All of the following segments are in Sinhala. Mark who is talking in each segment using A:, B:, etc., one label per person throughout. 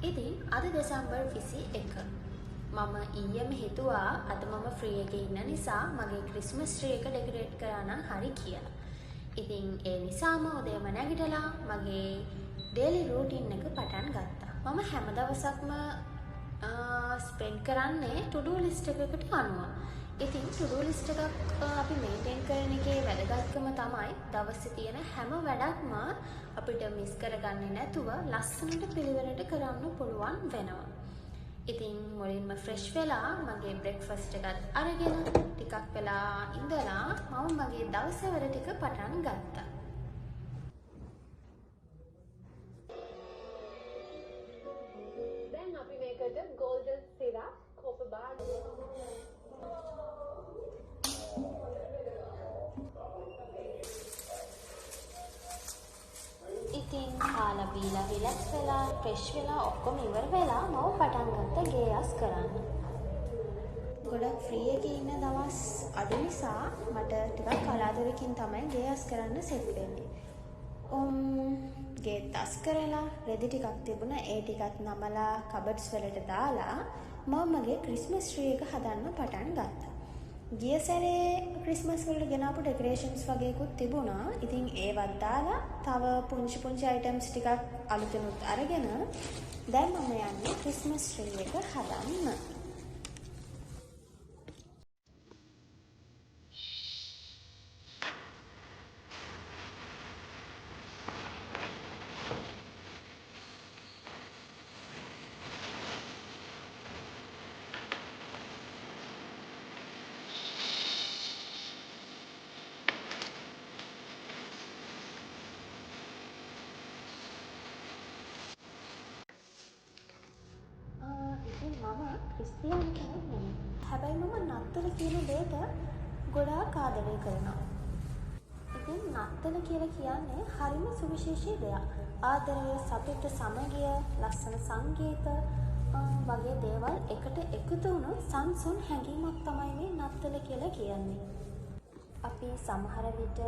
A: ඉතින් අද දෙසැම්බර් 21. මම ඊයේම හිතුවා අද මම ෆ්‍රී එකේ ඉන්න නිසා මගේ ක්‍රිස්මස් ට්‍රී එක ඩෙකොරේට් කරා නම් හරි කියලා. ඉතින් ඒ නිසාම උදේම නැගිටලා මගේ ඩේලි රූටින් එක පටන් ගත්තා. මම හැම දවසක්ම ස්පෙන්ඩ් කරන්නේ ටු ඩු ලිස්ට් එකකට අනුව. ඉතින් ටු ඩු ලිස්ට් එකක් අපි මේන්ටේන් කරන එකේ වැදගත්කම තමයි දවසේ තියෙන හැම වැඩක්ම අපිට මිස් කරගන්නේ නැතුව ලස්සනට පිළිවෙලට කරන්න පුළුවන් වෙනවා. ඉතින් මුලින්ම ෆ්‍රෙෂ් වෙලා මගේ බ්‍රෙක්ෆාස්ට් එකත් අරගෙන ටිකක් වෙලා ඉඳලා මම මගේ දවසේ වැඩ ටික පටන් ගත්තා.
B: දැන් අපි මේකට golden syrup, copper bar
A: ඉතින් කාලා බීලා රිලැක්ස් වෙලා ෆ්‍රෙෂ් වෙලා ඔක්කොම ඉවර වෙලා මම පටන් ගත්ත ගේයස් කරන්න. ගොඩක් ෆ්‍රී එකේ ඉන්න දවස් අඩු නිසා මට ටිකක් කලාතුරකින් තමයි ගේයස් කරන්න සෙට් වෙන්නේ. ගේත් අස් කරලා රෙදි ටිකක් තිබුණා. ඒ ටිකත් නමලා කබඩ්ස් වලට දාලා මම මගේ ක්‍රිස්මස් ට්‍රී එක හදන්න පටන් ගත්තා. ගිය සැරේ ක්‍රිස්මස් වලට ගෙනාපු ඩෙකොරේෂන්ස් වගේකුත් තිබුණා. ඉතින් ඒවත් දාලා තව පුංචි අයිටම්ස් ටිකක් අලුතෙනුත් අරගෙන දැන් මම යන්නේ ක්‍රිස්මස් ට්‍රී එක හදන්න. මම ක්‍රිස්තියානි කෙනෙක් නෙමෙයි. හැබැයි මම නත්තල කියන දෙයට ගොඩාක් ආදරය කරනවා. ඉතින් නත්තල කියලා කියන්නේ හරිම සුවිශේෂී දෙයක්. ආදරය, සතුට, සමගිය, ලස්සන සංගීත වගේ දේවල් එකට එකතු වුණු සංසුන් හැඟීමක් තමයි මේ නත්තල කියලා කියන්නේ. අපි සමහර විට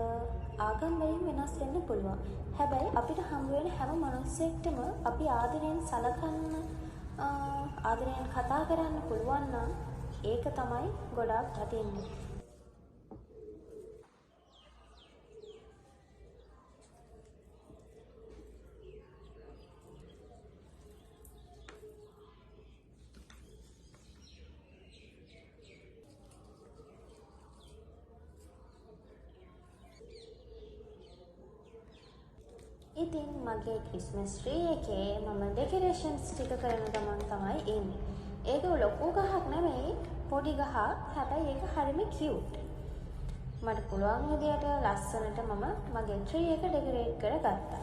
A: ආගම් වලින් වෙනස් වෙන්න පුළුවන්. හැබැයි අපිට හම්බ වෙන හැම මිනිස්සෙක්ටම අපි ආදරයෙන් සලකන්න ආදරයෙන් කතා කරන්න පුළුවන් නම් ඒක තමයි ගොඩාක් වටින්නේ. ඉතින් මගේ ක්‍රිස්මස් ට්‍රී එකේ මම ඩෙකොරේෂන්ස් ටික කරන ගමන් තමයි එන්නේ. ඒක ලොකු ගහක් නෙමෙයි, පොඩි ගහක්. හැබැයි ඒක හරිම කියුට්. මට පුළුවන් විදියට ලස්සනට මම මගේ ට්‍රී එක ඩෙකොරේට් කරගත්තා.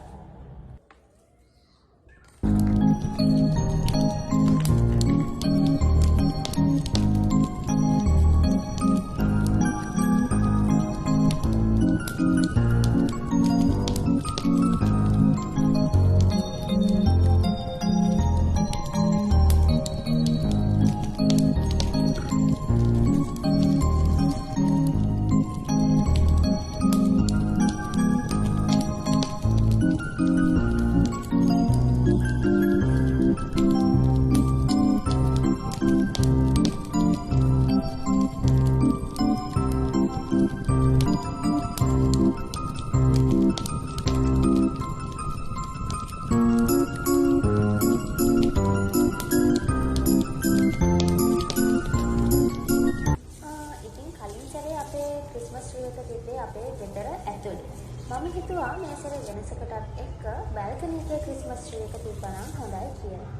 A: මම හිතුවා මේ සැරේ වෙනසකටත් එක්ක බල්කනි එකේ ක්‍රිස්මස් ට්‍රී එක තිබ්බනම් හොඳයි කියලා.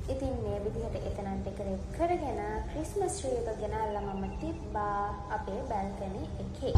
A: ඉතින් මේ විදිහට එතන ඩෙකොරේට් කරගෙන ක්‍රිස්මස් ට්‍රී එක ගෙනල්ලා මම තිබ්බා අපේ බල්කනි එකේ.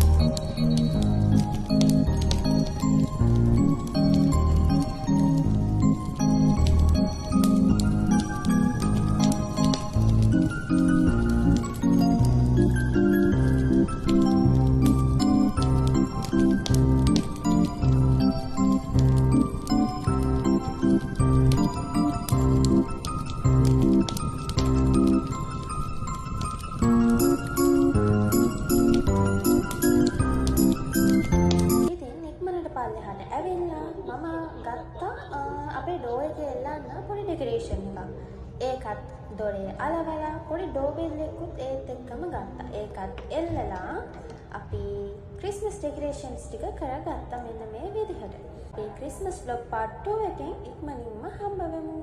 A: ඇවිල්ලා මම ගත්තා අපේ ඩෝ එකේ එල්ලන්න පොඩි ඩෙකරේෂන් එකක්. ඒකත් දොරේ අලවලා පොඩි ඩෝබෙල් එකකුත් ඒත් එක්කම ගත්තා. ඒකත් එල්ලලා අපි ක්‍රිස්මස් ඩෙකරේෂන්ස් ටික කරගත්තා මෙන්න මේ විදිහට. මේ ක්‍රිස්මස් vlog part 2 එකෙන් ඉක්මනින්ම හම්බ වෙමු.